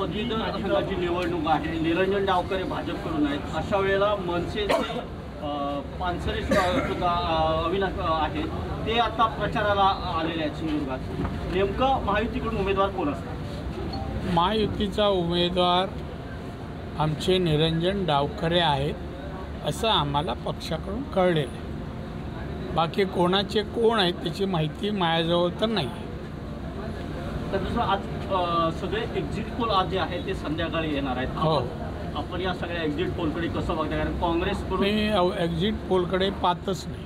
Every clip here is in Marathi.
पदवीधर संघाची निवडणूक आहे, निरंजन डावकर भाजपकडून आहेत, अशा वेळेला मनसेचे पानसरे सुद्धा अविनाश आहेत, ते आता प्रचाराला आलेले आहेत सिंधुदुर्गात. नेमकं महायुतीकडून उमेदवार कोण असतात? महायुतीचा उमेदवार आमचे निरंजन डावखरे आहेत असं आम्हाला पक्षाकडून कळलेलं आहे. बाकी कोणाचे कोण आहेत त्याची माहिती माझ्याजवळ तर नाही. तर दुसरं आज सगळे एक्झिट पोल आज जे आहे ते संध्याकाळी येणार आहेत. हो, आपण या सगळ्या एक्झिट पोलकडे कसं बघता? कारण काँग्रेसकडून मी एक्झिट पोलकडे पाहतच नाही.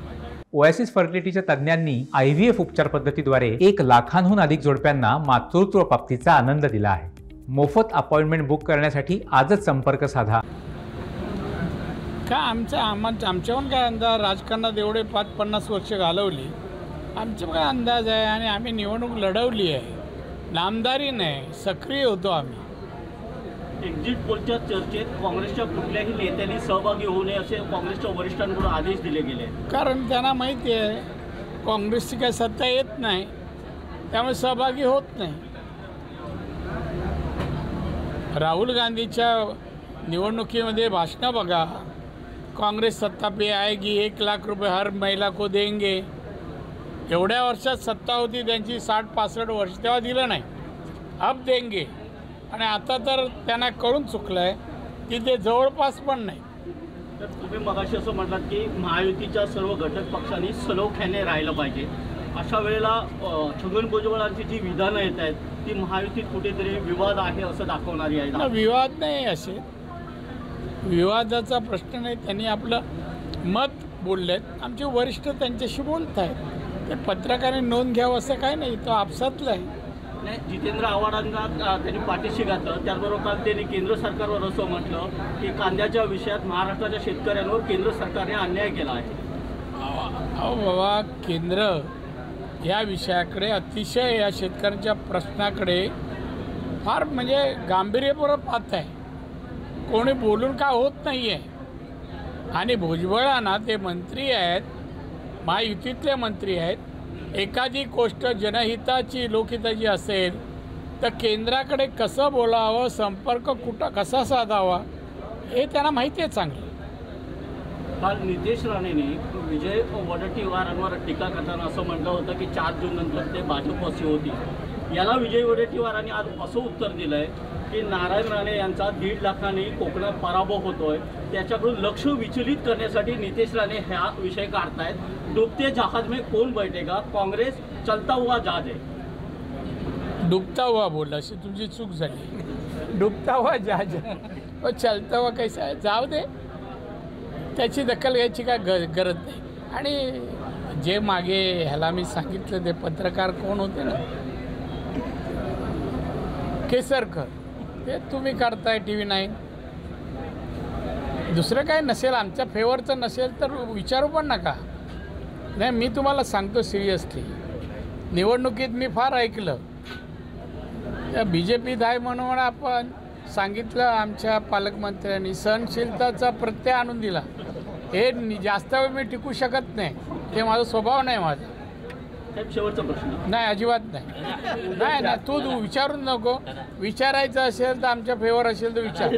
ओएसिस फर्टिलिटीच्या तज्ज्ञांनी IVF उपचार पद्धतीद्वारे 1 लाखांहून अधिक जोडप्यांना मातृत्व प्राप्तीचा आनंद दिला आहे. मोफत अपॉइंटमेंट बुक करण्यासाठी आजच संपर्क साधा. का आमच्याहून काय अंदाज? राजकारणात एवढे 5-50 वर्ष घालवली, आमचा काय अंदाज आहे? आणि आम्ही निवडणूक लढवली आहे, नामदारी नाही, सक्रिय होतो आम्ही. एक्झिट पोलच्या चर्चेत काँग्रेसच्या कुठल्याही नेत्यांनी सहभागी होऊ नये असे काँग्रेसच्या वरिष्ठांकडून आदेश दिले गेले. कारण त्यांना माहिती आहे काँग्रेसची काही सत्ता येत नाही, त्यामुळे सहभागी होत नाही. राहुल गांधीच्या निवडणुकीमध्ये भाषणं बघा, काँग्रेस सत्ता पे आएगी, 1 लाख रुपये हर महिला को देंगे. एवढ्या वर्षात सत्ता होती त्यांची 60-65 वर्ष, तेव्हा दिलं नाही, अब देंगे. आणि आता तर त्यांना कळून चुकलं आहे की ते जवळपास पण नाही. तर तुम्ही मगाशी असं म्हटलात की महायुतीच्या सर्व घटक पक्षांनी सलोख्याने राहिलं पाहिजे. अशा वेळेला छगन भुजबळांची जी विधानं येत आहेत ती महायुतीत कुठेतरी विवाद आहे असं दाखवणारी आहे. विवाद नाही, असे विवादाचा प्रश्न नाही. त्यांनी आपलं मत बोललेत, आमचे वरिष्ठ त्यांच्याशी बोलत आहेत, ते पत्रकारांनी नोंद घ्यावं असं काय नाही, तो आपसातलं आहे. नाही, जितेंद्र आव्हाडांना त्यांनी पाठीशी घातलं. त्याचबरोबर काल त्यांनी केंद्र सरकारवर असं म्हटलं की कांद्याच्या विषयात महाराष्ट्राच्या शेतकऱ्यांवर केंद्र सरकारने अन्याय केला आहे. अहो बाबा, केंद्र या विषयाकडे अतिशय, या शेतकऱ्यांच्या प्रश्नाकडे फार म्हणजे गांभीर्यपूर्वक पाहत आहे. कोणी बोलून का होत नाही आहे. आणि भुजबळांना ते मंत्री आहेत, महायुतीतले मंत्री आहेत, एखादी गोष्ट जनहिताची लोकहिताची असेल तर केंद्राकडे कसं बोलावं, संपर्क कुठं कसा साधावा हे त्यांना माहिती आहे चांगलं. काल नितेश राणेंनी विजय वडेट्टीवारांवर टीका करताना असं म्हटलं होतं की 4 जून नंतर ते भाजपवासी होती. याला विजय वडेट्टीवारांनी आज असं उत्तर दिलं आहे की नारायण राणे यांचा 1.5 लाखांनी कोकणात पराभव होतोय, त्याच्याकडून लक्ष विचलित करण्यासाठी नितेश राणे हा विषय काढतायत. डुबते जहाज में कौन बैठेगा, काँग्रेस चलता हुआ जहाज आहे. डुबता हुआ बोलला, अशी तुमची चूक झाली. डुबता हुआ जहाज व चलता हुआ कैसा आहे, जाऊ दे, त्याची दखल घ्यायची काय गरज नाही. आणि जे मागे ह्याला मी सांगितलं ते पत्रकार कोण होते ना, केसरकर, ते तुम्ही करताय TV9. दुसरं काय नसेल, आमच्या फेवरचं नसेल तर विचारू पण नका. नाही, मी तुम्हाला सांगतो सिरियसली, निवडणुकीत मी फार ऐकलं त्या BJPत आहे म्हणून आपण सांगितलं, आमच्या पालकमंत्र्यांनी सहनशीलताचा प्रत्यय आणून दिला. हे जास्त वेळ मी टिकू शकत नाही, ते माझा स्वभाव नाही. माझा शेवटचा प्रश्न. नाही, अजिबात नाही. नाही नाही, तू विचारून नको. विचारायचं असेल तर आमच्या फेवर असेल तर विचार.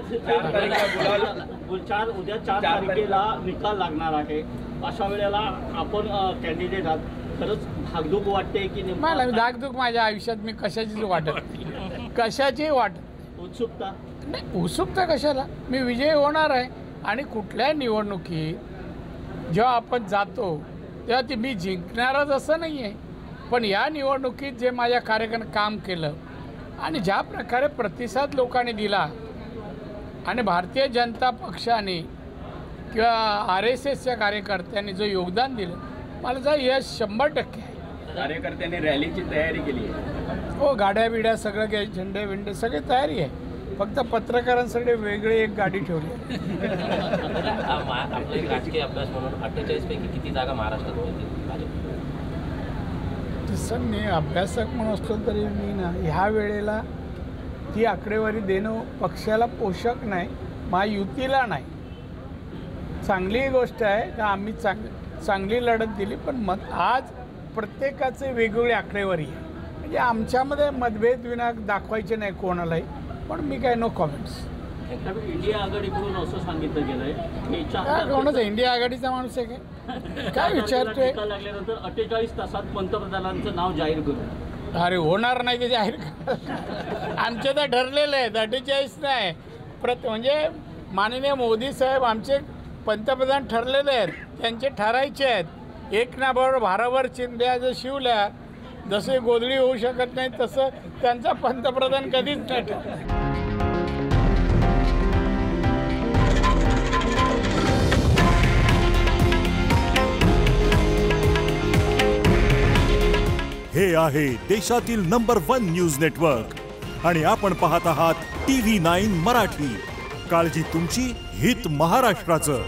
उद्या 4 तारखेला निकाल लागणार आहे. अशा वेळेला आपण कॅन्डिडेट आहात, खरंच धाकधूक वाटते की मला धाकधूक माझ्या आयुष्यात मी कशाचीच वाटत नाही, कशाची वाटत. उत्सुकता नाही, उत्सुकता कशाला, मी विजयी होणार आहे. आणि कुठल्याही निवडणुकीत जेव्हा आपण जातो तेव्हा ती मी जिंकणारच असं नाही आहे. पण या निवडणुकीत जे माझ्या कार्यकर्त्यांनी काम केलं आणि ज्या प्रकारे प्रतिसाद लोकांनी दिला आणि भारतीय जनता पक्षाने किंवा RSSच्या कार्यकर्त्यांनी जो योगदान दिलं, मला जर यश 100% आहे. कार्यकर्त्यांनी रॅलीची तयारी केली आहे. हो, गाड्या बिड्या सगळं काही, झेंडे विंडे सगळी तयारी आहे. फक्त पत्रकारांसाठी वेगळी एक गाडी ठेवली. आपले राजकीय अभ्यास म्हणून 48 पैकी किती जागा महाराष्ट्रात होतील? तसं मी अभ्यासक म्हणून असलो तरी मी ना ह्या वेळेला ती आकडेवारी देणं पक्षाला पोषक नाही, महायुतीला नाही. चांगली गोष्ट आहे का आम्ही चांगली लढत दिली, पण आज प्रत्येकाचे वेगवेगळी आकडेवारी आहे. म्हणजे आमच्यामध्ये मतभेद विना दाखवायचे नाही कोणालाही. पण मी काय नो कॉमेंट्स. इंडिया आघाडीकडून असं सांगितलं गेलंय की काय कोणाचा इंडिया आघाडीचा माणूस आहे काय विचारतोय? टीका लागल्यानंतर 48 तासात पंतप्रधानांचं नाव जाहीर करू. अरे होणार नाही ते जाहीर आमचे तर ठरलेले आहेत 48 नाही म्हणजे माननीय मोदी साहेब आमचे पंतप्रधान ठरलेले आहेत, त्यांचे ठरायचे आहेत. एक ना बरोबर भारावर चिंध्या जर शिवल्या जसे गोधडी होऊ शकत नाही तसं त्यांचा पंतप्रधान कधीच नाही ठरला. हे आहे देशातील नंबर 1 न्यूज नेटवर्क आणि आपण पाहत आहात TV9 मराठी. काळजी तुमची, हित महाराष्ट्राचं.